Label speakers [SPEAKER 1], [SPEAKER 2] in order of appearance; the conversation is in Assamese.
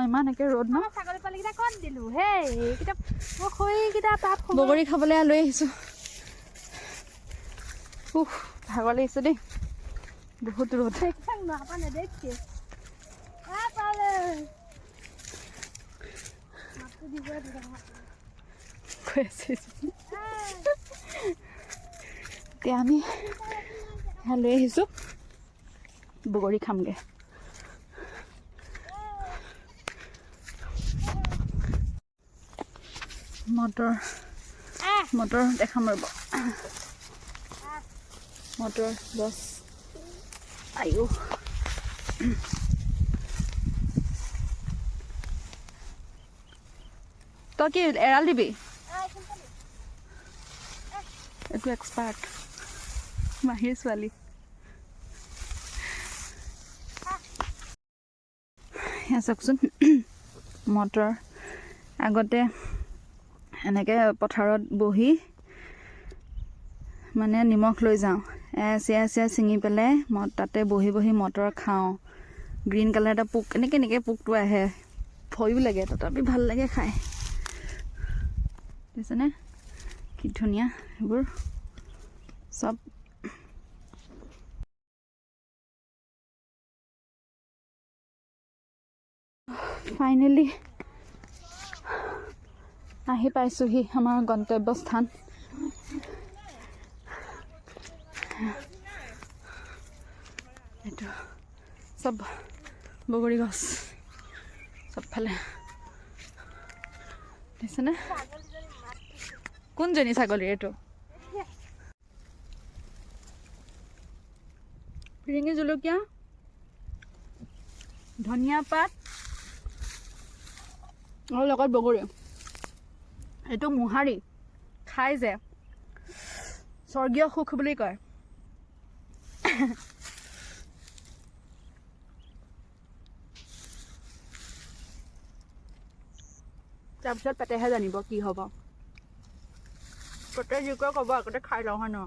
[SPEAKER 1] ইমান একে ৰ'দ ন
[SPEAKER 2] ছাগলী পোৱালিকেইটা ক'ত দিলোঁ হেই এইকেইটা মই খৰিকেইটা তাত
[SPEAKER 1] বগৰী খাবলৈ লৈ আহিছোঁ ভাগৰ লাগিছে দেই বহুত ৰ'দ এতিয়া আমি লৈ আহিছোঁ বগৰী খামগৈ মটৰ দেখাম ৰ'ব মটৰ গছ আয়ো তই কি এৰাল দিবি এইটো এক্সপাৰ্ট মাহীৰ ছোৱালী সেয়া চাওকচোন মটৰ আগতে এনেকৈ পথাৰত বহি মানে নিমখ লৈ যাওঁ চিয়া ছিঙি পেলাই মই তাতে বহি বহি মটৰ খাওঁ গ্ৰীণ কালাৰ এটা পোক এনেকৈ পোকটো আহে ভয়ো লাগে তথাপি ভাল লাগে খাই দেখিছেনে কি ধুনীয়া সেইবোৰ চব ফাইনেলি আহি পাইছোঁহি আমাৰ গন্তব্যস্থান এইটো চব বগৰী গছ চবফালে দেখিছেনে কোনজনী ছাগলী এইটো ফিৰিঙি জলকীয়া ধনিয়া পাত আৰু লগত বগৰী এইটো মোহাৰি খাই যে স্বৰ্গীয় সুখ বুলি কয় তাৰপিছত পেটেহে জানিব কি হ'ব প্ৰত্যেক যি কয় ক'ব আগতে খাই লওঁ হয় ন